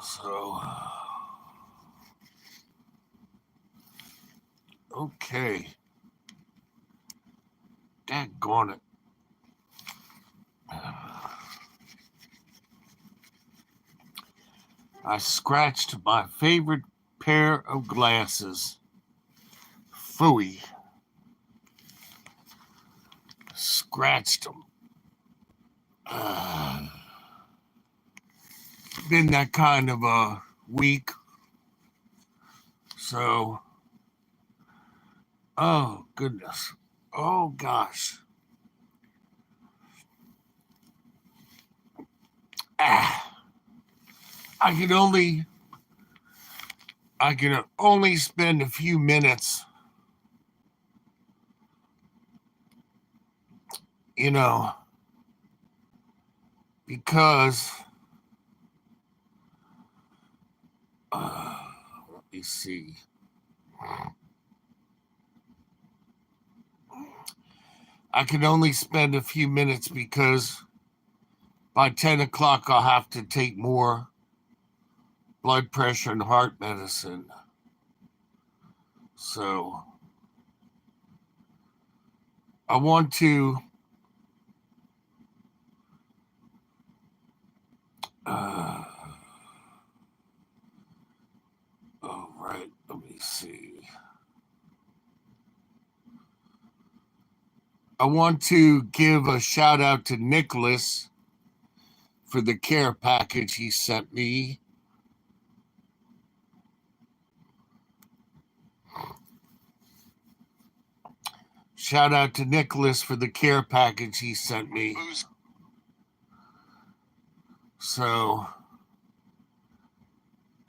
So, okay. Daggone it. I scratched my favorite pair of glasses. Phooey. Scratched them. Been that kind of a week. So, oh, goodness. Oh, gosh. Ah, I can only spend a few minutes, you know, because let me see. I can only spend a few minutes because by 10 o'clock I'll have to take more blood pressure and heart medicine. So I want to uh, all right, let me see. I want to give a shout out to Nicholas for the care package he sent me. Shout out to Nicholas for the care package he sent me. So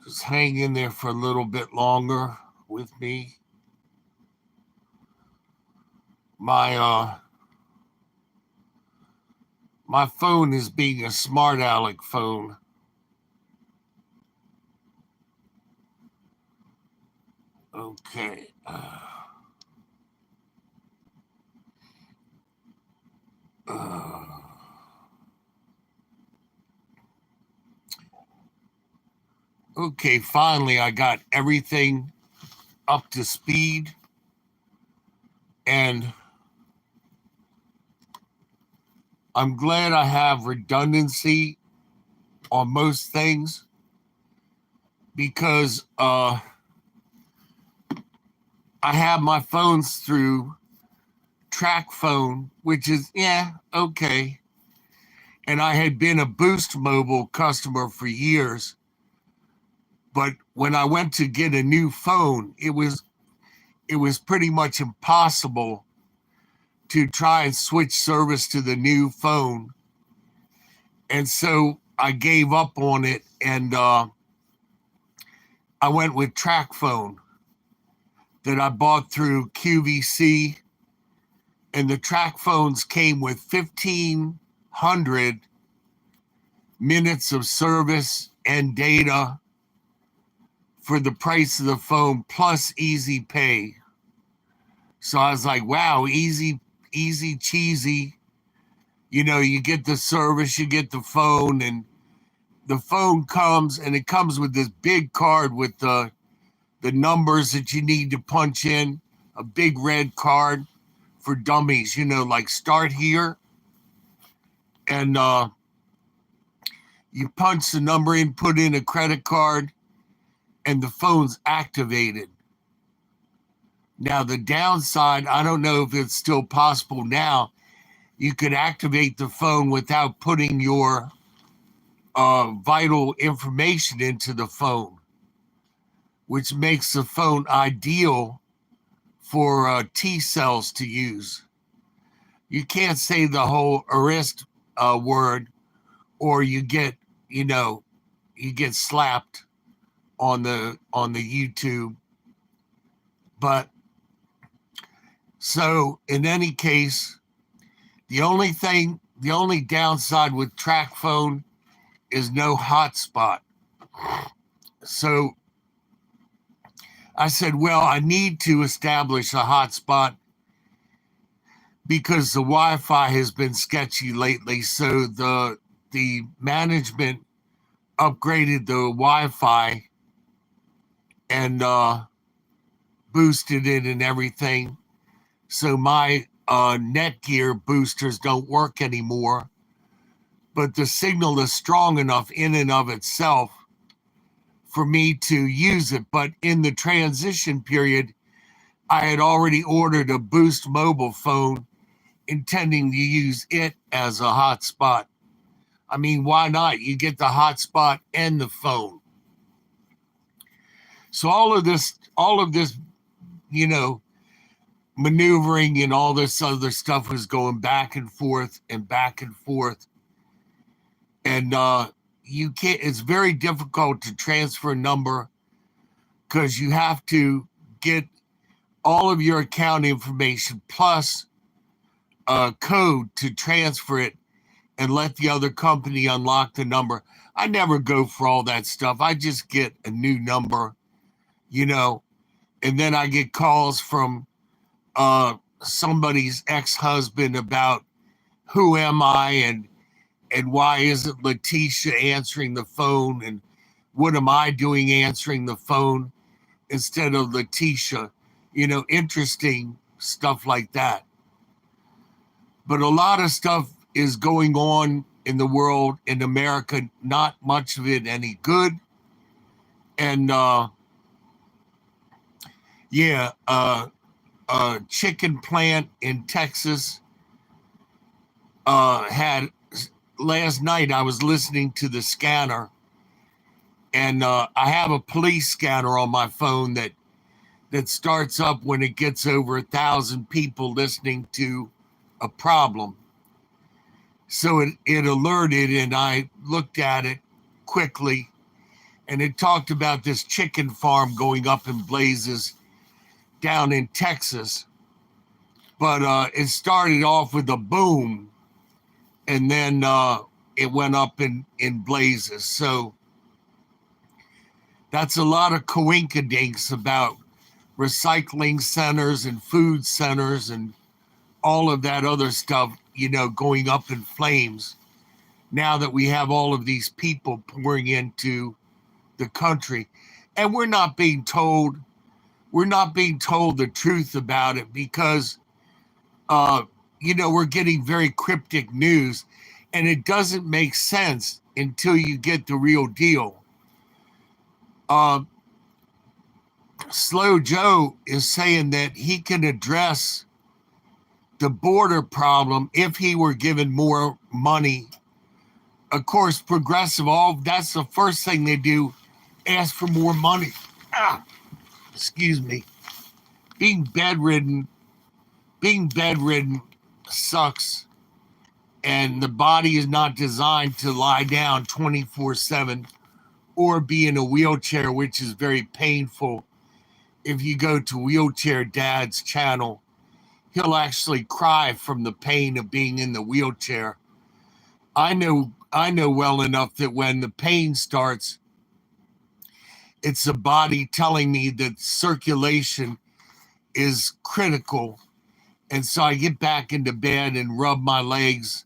just hang in there for a little bit longer with me. My my phone is being a smart aleck phone. Okay. Okay, finally I got everything up to speed, and I'm glad I have redundancy on most things because I have my phones through Track Phone, which is, yeah, okay. And I had been a Boost Mobile customer for years. But when I went to get a new phone, it was pretty much impossible to try and switch service to the new phone. And so I gave up on it, and I went with Track Phone that I bought through QVC. And the Track Phones came with 1,500 minutes of service and data for the price of the phone plus easy pay. So I was like, wow, easy cheesy. You know, you get the service, you get the phone, and the phone comes, and it comes with this big card with the numbers that you need to punch in, a big red card for dummies, you know, like start here. And you punch the number in, put in a credit card, and the phone's activated. Now, the downside, I don't know if it's still possible now, you could activate the phone without putting your vital information into the phone, which makes the phone ideal for T cells to use. You can't say the whole arrest word, or you get, you know, you get slapped on the YouTube. But so in any case, the only downside with Track Phone is no hotspot. So I said, well, I need to establish a hotspot because the Wi-Fi has been sketchy lately. So the management upgraded the Wi-Fi and boosted it and everything. So my Netgear boosters don't work anymore, but the signal is strong enough in and of itself for me to use it. But in the transition period, I had already ordered a Boost mobile phone intending to use it as a hotspot. I mean, why not? You get the hotspot and the phone. So all of this, you know, maneuvering and all this other stuff was going back and forth and back and forth. And you can't, it's very difficult to transfer a number because you have to get all of your account information plus a code to transfer it and let the other company unlock the number. I never go for all that stuff. I just get a new number, you know, and then I get calls from somebody's ex-husband about who am I and why isn't Letitia answering the phone and what am I doing answering the phone instead of Letitia, you know, interesting stuff like that. But a lot of stuff is going on in the world, in America, not much of it any good. And chicken plant in Texas had, last night I was listening to the scanner, and I have a police scanner on my phone that starts up when it gets over 1,000 people listening to a problem. So it alerted, and I looked at it quickly, and it talked about this chicken farm going up in blazes down in Texas. But it started off with a boom, and then it went up in blazes. So that's a lot of coinkydinks about recycling centers and food centers and all of that other stuff, you know, going up in flames now that we have all of these people pouring into the country. And we're not being told the truth about it because, you know, we're getting very cryptic news, and it doesn't make sense until you get the real deal. Slow Joe is saying that he can address the border problem if he were given more money. Of course, progressive, that's the first thing they do, ask for more money. Excuse me. Being bedridden sucks, and the body is not designed to lie down 24/7 or be in a wheelchair, which is very painful. If you go to Wheelchair Dad's channel, he'll actually cry from the pain of being in the wheelchair. I know well enough that when the pain starts, it's the body telling me that circulation is critical. And so I get back into bed and rub my legs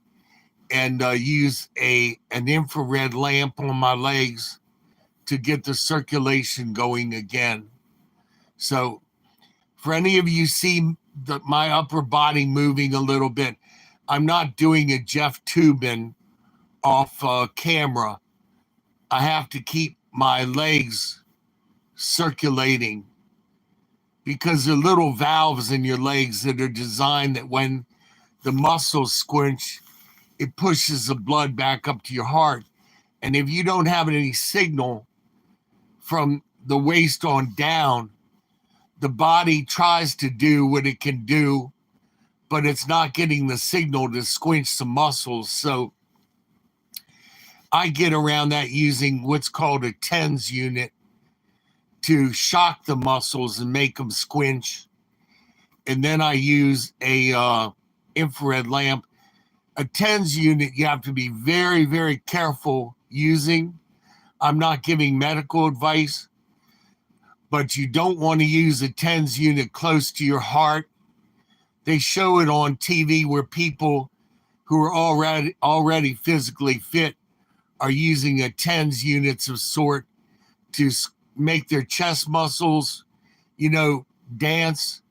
and use an infrared lamp on my legs to get the circulation going again. So for any of you see my upper body moving a little bit, I'm not doing a Jeff Toobin off camera. I have to keep my legs circulating because there are little valves in your legs that are designed that when the muscles squinch, it pushes the blood back up to your heart. And if you don't have any signal from the waist on down, the body tries to do what it can do, but it's not getting the signal to squinch the muscles. So I get around that using what's called a TENS unit to shock the muscles and make them squinch. And then I use a infrared lamp. A TENS unit, you have to be very, very careful using. I'm not giving medical advice, but you don't want to use a TENS unit close to your heart. They show it on TV where people who are already physically fit are using a TENS units of sort to make their chest muscles, dance.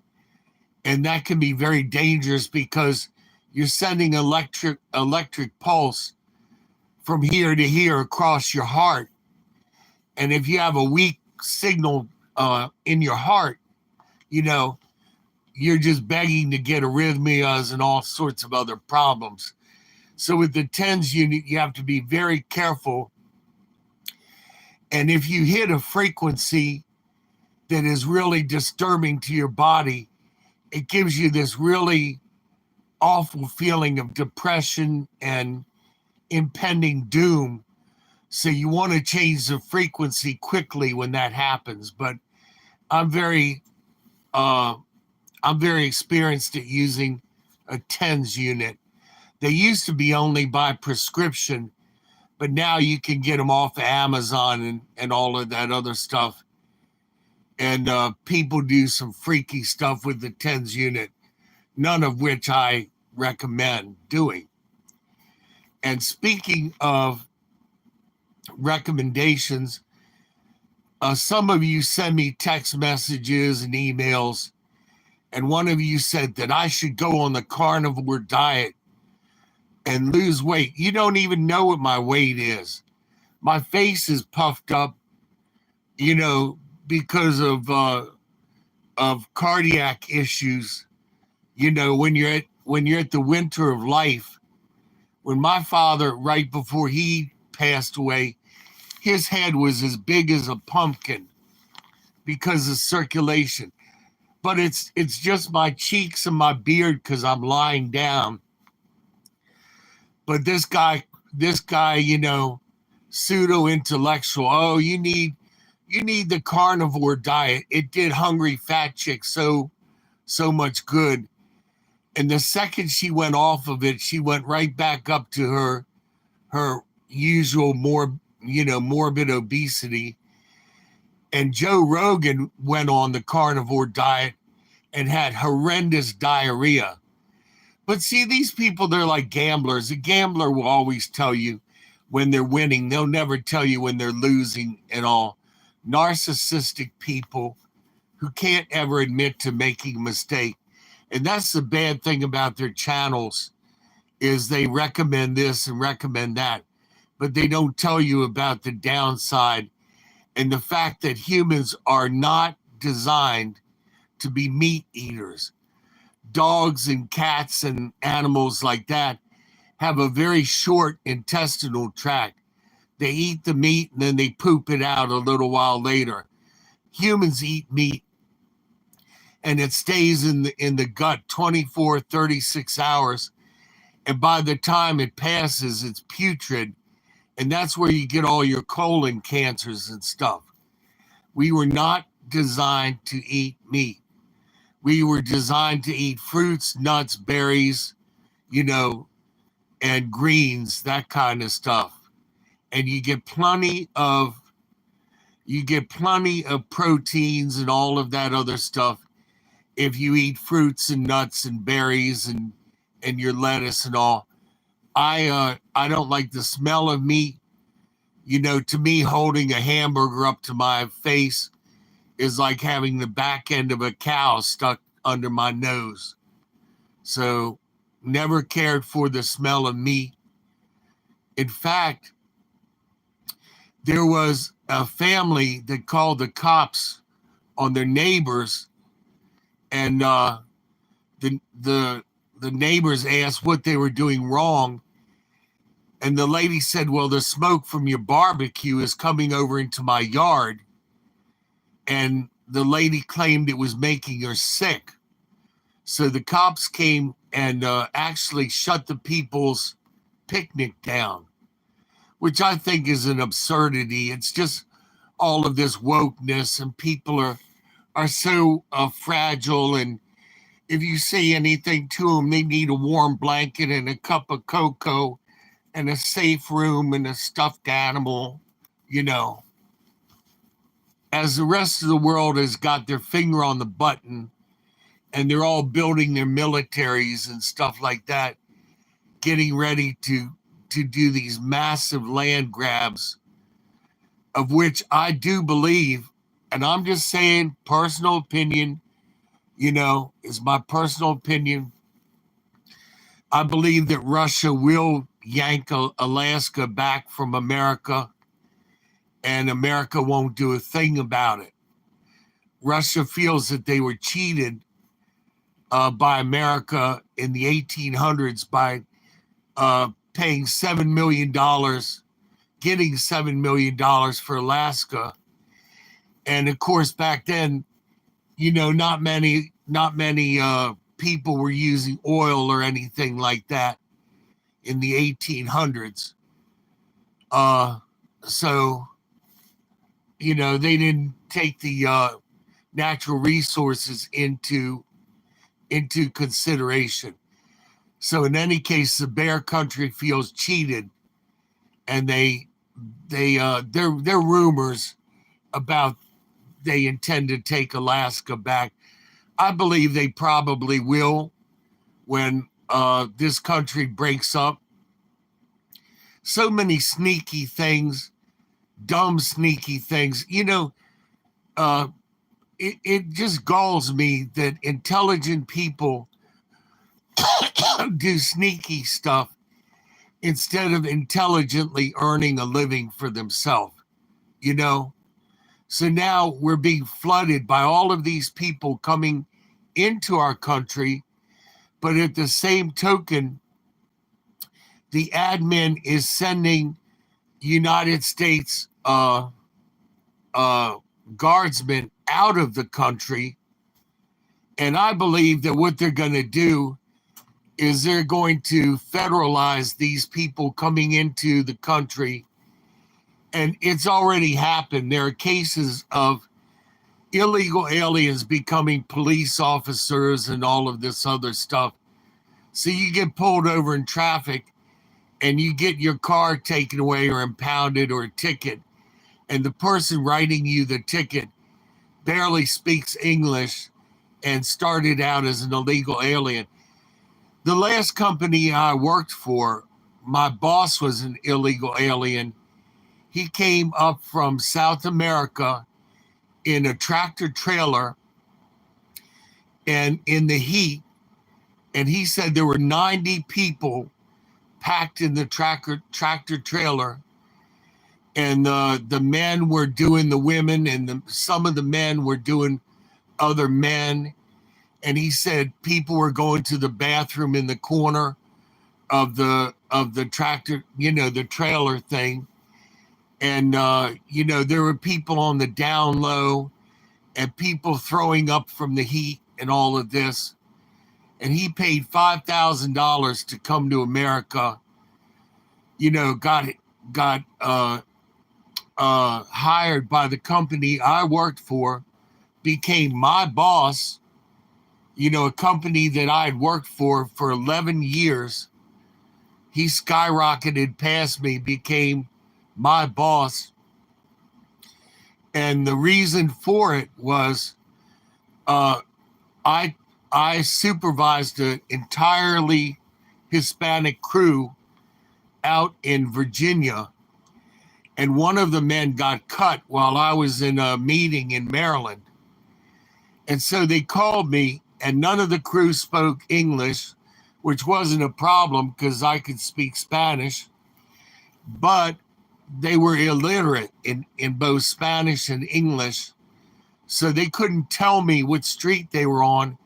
And that can be very dangerous because you're sending electric pulse from here to here across your heart. And if you have a weak signal in your heart, you're just begging to get arrhythmias and all sorts of other problems. So with the TENS unit, you have to be very careful. And if you hit a frequency that is really disturbing to your body, it gives you this really awful feeling of depression and impending doom. So you want to change the frequency quickly when that happens. But I'm very experienced at using a TENS unit. They used to be only by prescription, but now you can get them off of Amazon and all of that other stuff. And people do some freaky stuff with the TENS unit, none of which I recommend doing. And speaking of recommendations, some of you send me text messages and emails, and one of you said that I should go on the carnivore diet and lose weight. You don't even know what my weight is. My face is puffed up, because of cardiac issues. When you're at the winter of life. When my father, right before he passed away, his head was as big as a pumpkin because of circulation. But it's just my cheeks and my beard because I'm lying down. But this guy, pseudo intellectual. Oh, you need the carnivore diet. It did hungry fat chicks so much good. And the second she went off of it, she went right back up to her usual morbid obesity. And Joe Rogan went on the carnivore diet and had horrendous diarrhea. But see, these people, they're like gamblers. A gambler will always tell you when they're winning. They'll never tell you when they're losing and all. Narcissistic people who can't ever admit to making a mistake. And that's the bad thing about their channels is they recommend this and recommend that, but they don't tell you about the downside and the fact that humans are not designed to be meat eaters. Dogs and cats and animals like that have a very short intestinal tract. They eat the meat and then they poop it out a little while later. Humans eat meat and it stays in the gut 24, 36 hours. And by the time it passes, it's putrid. And that's where you get all your colon cancers and stuff. We were not designed to eat meat. We were designed to eat fruits, nuts, berries, and greens, that kind of stuff. And you get plenty of proteins and all of that other stuff if you eat fruits and nuts and berries and your lettuce and all. I don't like the smell of meat. To me, holding a hamburger up to my face is like having the back end of a cow stuck under my nose. So never cared for the smell of meat. In fact, there was a family that called the cops on their neighbors, and the neighbors asked what they were doing wrong. And the lady said, well, the smoke from your barbecue is coming over into my yard. And the lady claimed it was making her sick. So the cops came and actually shut the people's picnic down, which I think is an absurdity. It's just all of this wokeness, and people are so fragile. And if you say anything to them, they need a warm blanket and a cup of cocoa and a safe room and a stuffed animal, As the rest of the world has got their finger on the button and they're all building their militaries and stuff like that, getting ready to to do these massive land grabs, of which I do believe, and I'm just saying personal opinion, is my personal opinion. I believe that Russia will yank Alaska back from America, and America won't do a thing about it. Russia feels that they were cheated by America in the 1800s by paying $7 million, getting $7 million for Alaska. And of course, back then, not many people were using oil or anything like that in the 1800s. So, they didn't take the natural resources into consideration. So in any case, the Bear Country feels cheated, and they're rumors about they intend to take Alaska back. I believe they probably will when this country breaks up. So many sneaky things, dumb sneaky things. It just galls me that intelligent people do sneaky stuff instead of intelligently earning a living for themselves, So now we're being flooded by all of these people coming into our country, but at the same token, the admin is sending United States guardsmen out of the country. And I believe that what they're going to do is they're going to federalize these people coming into the country. And it's already happened. There are cases of illegal aliens becoming police officers and all of this other stuff. So you get pulled over in traffic and you get your car taken away or impounded or a ticket. And the person writing you the ticket barely speaks English and started out as an illegal alien. The last company I worked for, my boss was an illegal alien. He came up from South America in a tractor trailer and in the heat. And he said there were 90 people packed in the tractor trailer. And the men were doing the women, and some of the men were doing other men. And he said people were going to the bathroom in the corner of the tractor, the trailer thing. And, there were people on the down low and people throwing up from the heat and all of this. And he paid $5,000 to come to America, got hired by the company I worked for, became my boss, a company that I had worked for 11 years. He skyrocketed past me, became my boss. And the reason for it was I supervised an entirely Hispanic crew out in Virginia. And one of the men got cut while I was in a meeting in Maryland. And so they called me, and none of the crew spoke English, which wasn't a problem because I could speak Spanish. But they were illiterate in both Spanish and English. So they couldn't tell me what street they were on.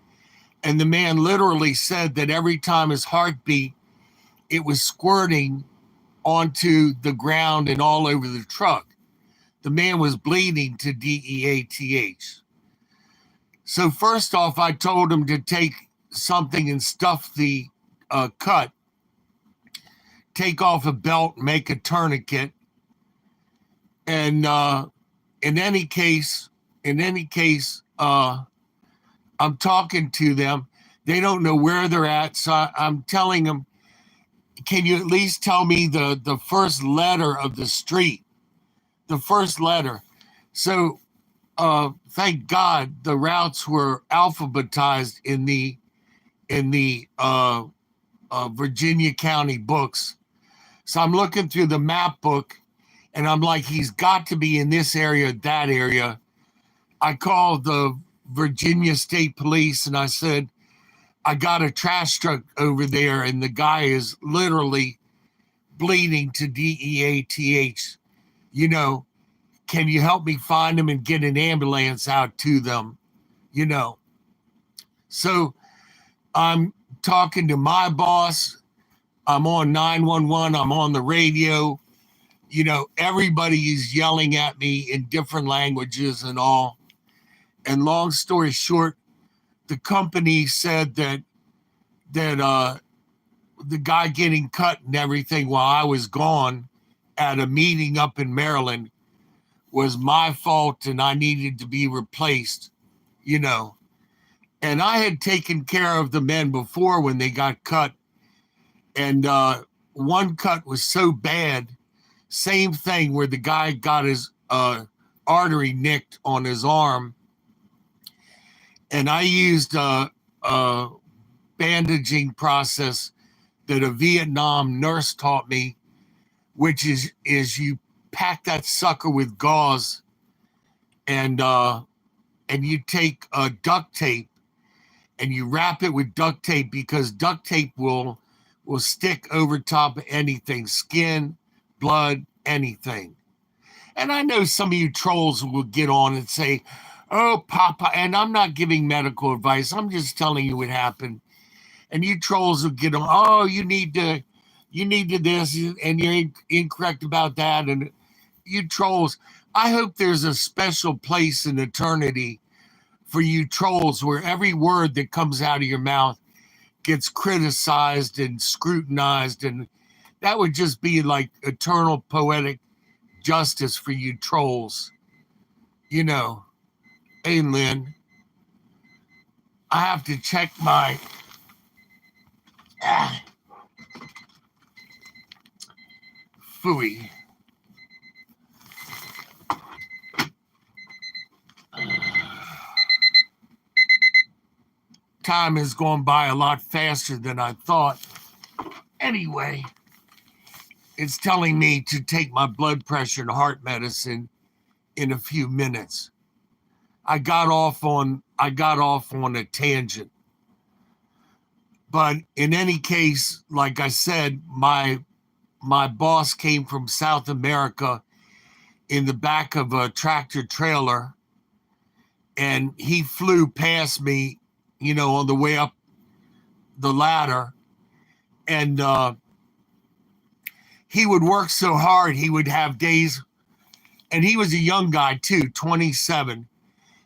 And the man literally said that every time his heart beat, it was squirting onto the ground and all over the truck. The man was bleeding to DEATH. So first off, I told him to take something and stuff the cut, take off a belt, make a tourniquet. And in any case, I'm talking to them. They don't know where they're at. So I'm telling them, can you at least tell me the first letter of the street? The first letter. So thank God the routes were alphabetized in the Virginia County books. So I'm looking through the map book and I'm like, he's got to be in this area, that area. I called the Virginia State Police and I said, I got a trash truck over there and the guy is literally bleeding to DEATH. You know, can you help me find him and get an ambulance out to them? You know, so I'm talking to my boss. I'm on 911. I'm on the radio. You know, everybody is yelling at me in different languages and all. And long story short, the company said that the guy getting cut and everything while I was gone at a meeting up in Maryland was my fault and I needed to be replaced, you know. And I had taken care of the men before when they got cut. And one cut was so bad, same thing where the guy got his artery nicked on his arm. And I used a bandaging process that a Vietnam nurse taught me, which is you pack that sucker with gauze and you take duct tape and you wrap it with duct tape because duct tape will stick over top of anything, skin, blood, anything. And I know some of you trolls will get on and say, oh, Papa, and I'm not giving medical advice. I'm just telling you what happened. And you trolls will get on, oh, you need to this, and you're incorrect about that. And you trolls, I hope there's a special place in eternity for you trolls where every word that comes out of your mouth gets criticized and scrutinized. And that would just be like eternal poetic justice for you trolls. You know, hey, Lynn, I have to check my... Phooey. Time has gone by a lot faster than I thought. Anyway, it's telling me to take my blood pressure and heart medicine in a few minutes. I got off on a tangent. But in any case, like I said, my boss came from South America in the back of a tractor trailer, and he flew past me, you know, on the way up the ladder. And he would work so hard, he would have days, and he was a young guy too, 27.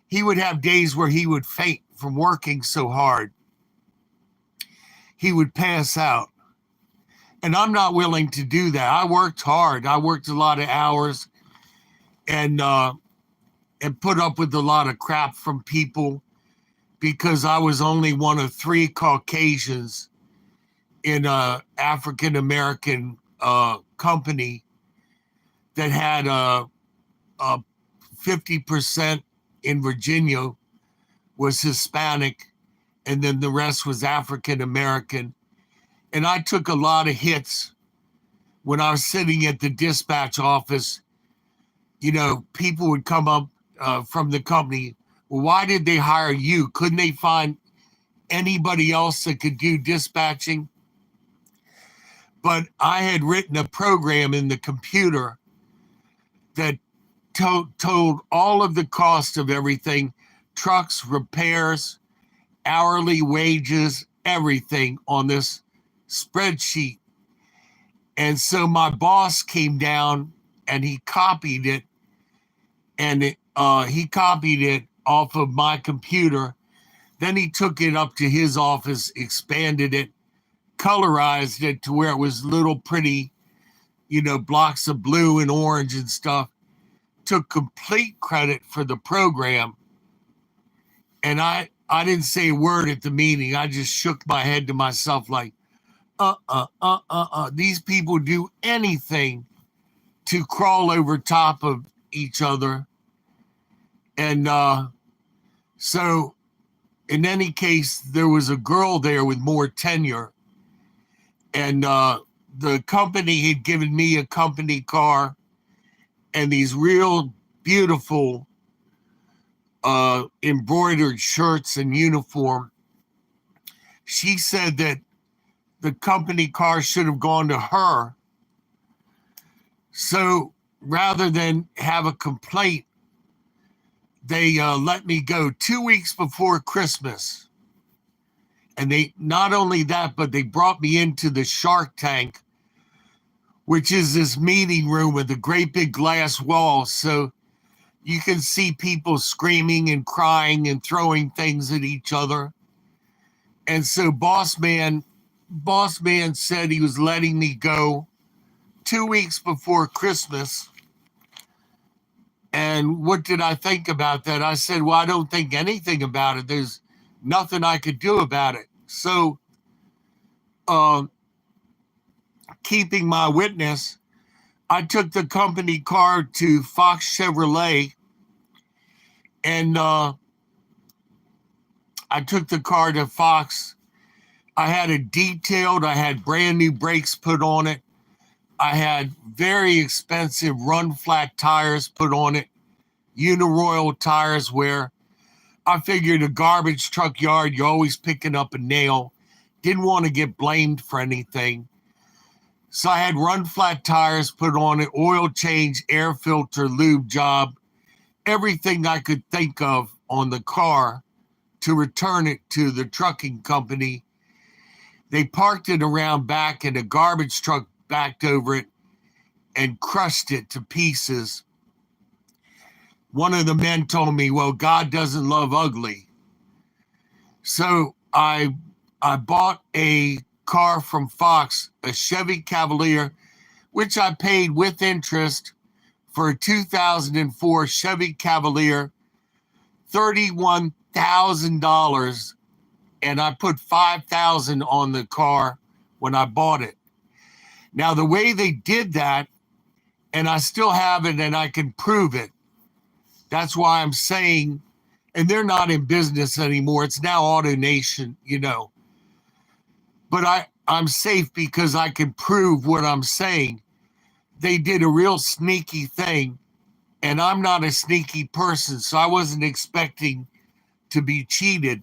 He would have days where he would faint from working so hard. He would pass out. And I'm not willing to do that. I worked hard. I worked a lot of hours and put up with a lot of crap from people because I was only one of 3 Caucasians in a African-American company that had a 50% in Virginia was Hispanic, and then the rest was African-American. And I took a lot of hits when I was sitting at the dispatch office. You know, people would come up from the company. Well, why did they hire you? Couldn't they find anybody else that could do dispatching? But I had written a program in the computer that told all of the cost of everything, trucks, repairs, hourly wages, everything on this spreadsheet. And so my boss came down and he copied it, and he copied it off of my computer. Then he took it up to his office, expanded it, colorized it to where it was little pretty, you know, blocks of blue and orange and stuff. Took complete credit for the program. And I didn't say a word at the meeting. I just shook my head to myself like, these people do anything to crawl over top of each other. And so in any case, there was a girl there with more tenure. And the company had given me a company car and these real beautiful embroidered shirts and uniform. She said that the company car should have gone to her. So rather than have a complaint, they let me go 2 weeks before Christmas. And they, not only that, but they brought me into the Shark Tank, which is this meeting room with a great big glass wall. So you can see people screaming and crying and throwing things at each other. And so boss man said he was letting me go 2 weeks before Christmas. And what did I think about that? I said, well, I don't think anything about it. There's nothing I could do about it. So, keeping my witness, I took the company car to Fox Chevrolet, and I took the car to Fox. I had it detailed. I had brand new brakes put on it. I had very expensive run flat tires put on it, Uniroyal tires, where I figured a garbage truck yard, you're always picking up a nail. Didn't want to get blamed for anything. So I had run flat tires put on it, oil change, air filter, lube job, everything I could think of on the car to return it to the trucking company. They parked it around back and a garbage truck backed over it and crushed it to pieces. One of the men told me, well, God doesn't love ugly. So I bought a car from Fox, a Chevy Cavalier, which I paid with interest for a 2004 Chevy Cavalier, $31,000, and I put $5,000 on the car when I bought it. Now, the way they did that, and I still have it and I can prove it, that's why I'm saying, and they're not in business anymore. It's now AutoNation, you know. But I'm safe because I can prove what I'm saying. They did a real sneaky thing, and I'm not a sneaky person, so I wasn't expecting to be cheated.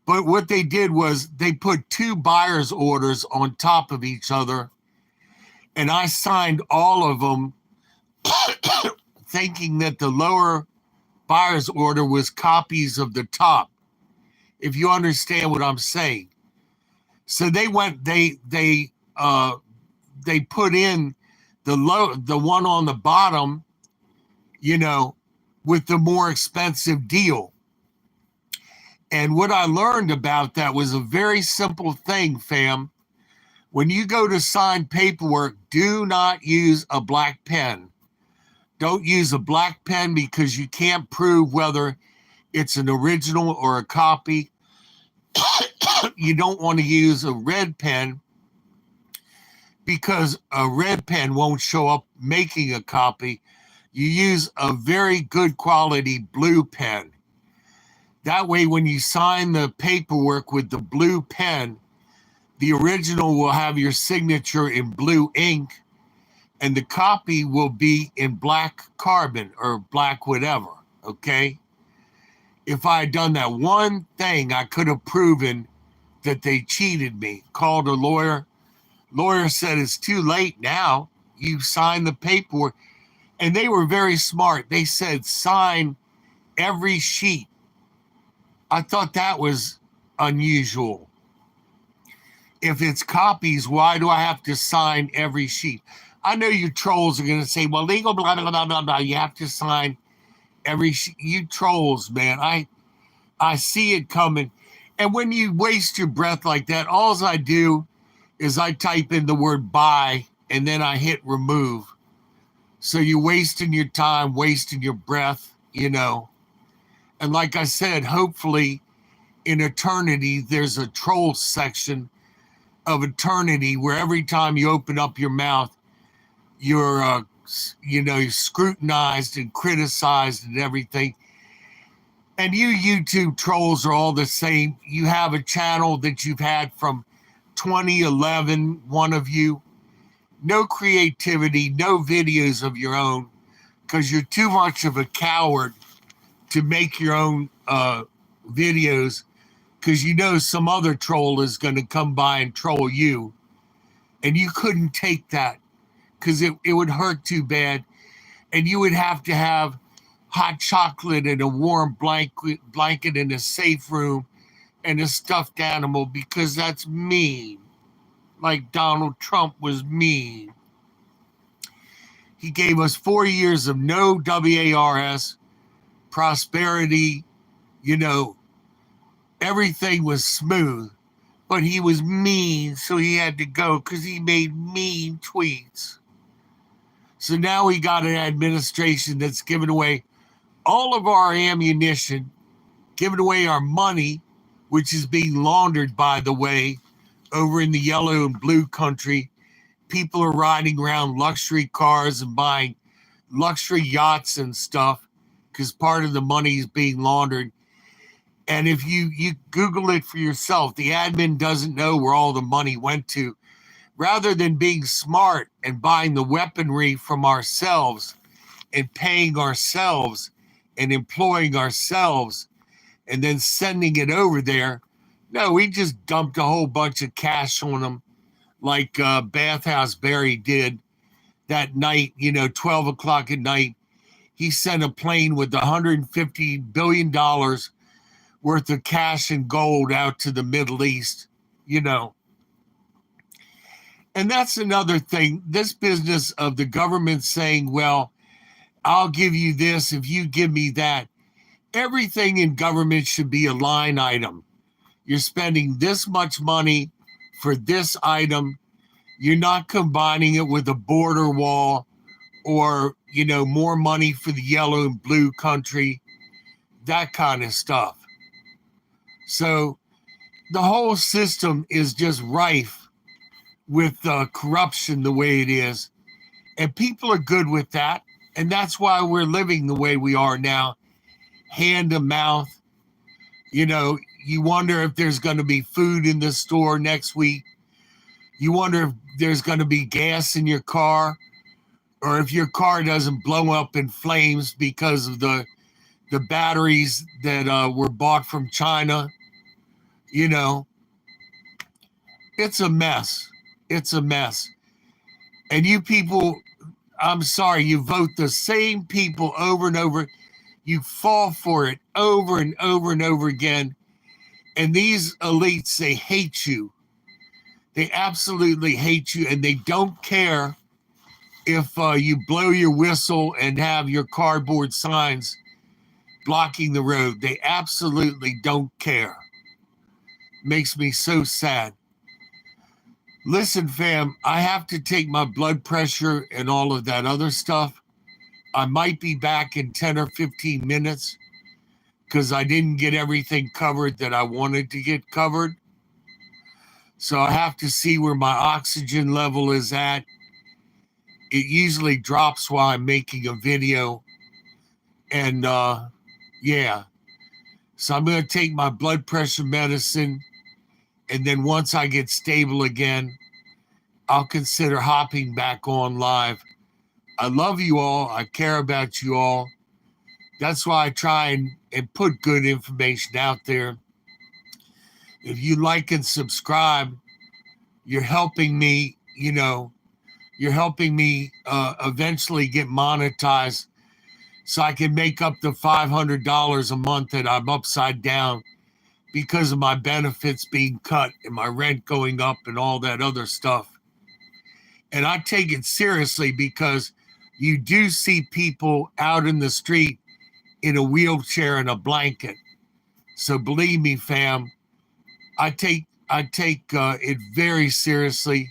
But what they did was they put two buyer's orders on top of each other, and I signed all of them thinking that the lower buyer's order was copies of the top, if you understand what I'm saying. So they went, they put in the one on the bottom, you know, with the more expensive deal. And what I learned about that was a very simple thing, fam. When you go to sign paperwork, do not use a black pen. Don't use a black pen because you can't prove whether it's an original or a copy. You don't want to use a red pen because a red pen won't show up making a copy. You use a very good quality blue pen. That way, when you sign the paperwork with the blue pen, the original will have your signature in blue ink, and the copy will be in black carbon or black whatever, okay? If I had done that one thing, I could have proven that they cheated me. Called a lawyer. Lawyer said, it's too late now. You signed the paperwork. And they were very smart. They said, sign every sheet. I thought that was unusual. If it's copies, why do I have to sign every sheet? I know you trolls are going to say, well, legal, blah, blah, blah, blah, blah. You have to sign every sheet. You trolls, man. I see it coming. And when you waste your breath like that, all I do is I type in the word buy and then I hit remove. So you're wasting your time, wasting your breath, you know. And like I said, hopefully in eternity, there's a troll section of eternity where every time you open up your mouth, you're, you're scrutinized and criticized and everything. And you YouTube trolls are all the same. You have a channel that you've had from 2011, one of you, no creativity, no videos of your own, because you're too much of a coward to make your own videos, because you know some other troll is going to come by and troll you. And you couldn't take that because it would hurt too bad. And you would have to have hot chocolate and a warm blanket in a safe room and a stuffed animal, because that's mean. Like Donald Trump was mean. He gave us 4 years of no WARS, prosperity, everything was smooth, but he was mean, so he had to go because he made mean tweets. So now we got an administration that's giving away all of our ammunition, giving away our money, which is being laundered, by the way, over in the yellow and blue country. People are riding around luxury cars and buying luxury yachts and stuff because part of the money is being laundered. And if you Google it for yourself, the admin doesn't know where all the money went to. Rather than being smart and buying the weaponry from ourselves and paying ourselves and employing ourselves and then sending it over there, no, we just dumped a whole bunch of cash on them, like Bathhouse Barry did that night, 12 o'clock at night. He sent a plane with $150 billion worth of cash and gold out to the Middle East, And that's another thing. This business of the government saying, well, I'll give you this if you give me that. Everything in government should be a line item. You're spending this much money for this item. You're not combining it with a border wall or, more money for the yellow and blue country, that kind of stuff. So the whole system is just rife with corruption the way it is. And people are good with that. And that's why we're living the way we are now, hand to mouth. You wonder if there's going to be food in the store next week. You wonder if there's going to be gas in your car, or if your car doesn't blow up in flames because of the batteries that were bought from China. It's a mess. It's a mess. And you people, I'm sorry, you vote the same people over and over. You fall for it over and over and over again. And these elites, they hate you. They absolutely hate you, and they don't care if you blow your whistle and have your cardboard signs blocking the road. They absolutely don't care. Makes me so sad. Listen, fam, I have to take my blood pressure and all of that other stuff. I might be back in 10 or 15 minutes because I didn't get everything covered that I wanted to get covered. So I have to see where my oxygen level is at. It usually drops while I'm making a video. And yeah. So I'm going to take my blood pressure medicine. And then once I get stable again, I'll consider hopping back on live. I love you all. I care about you all. That's why I try and put good information out there. If you like and subscribe, you're helping me, you're helping me eventually get monetized so I can make up the $500 a month that I'm upside down because of my benefits being cut and my rent going up and all that other stuff. And I take it seriously because you do see people out in the street in a wheelchair and a blanket. So believe me, fam, I take it very seriously.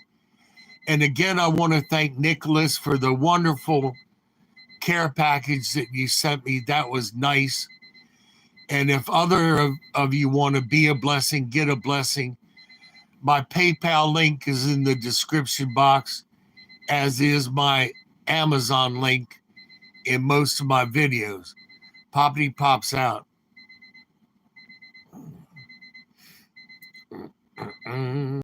And again, I want to thank Nicholas for the wonderful care package that you sent me. That was nice. And if other of you want to be a blessing, get a blessing, my PayPal link is in the description box, as is my Amazon link in most of my videos. Poppity Pops out.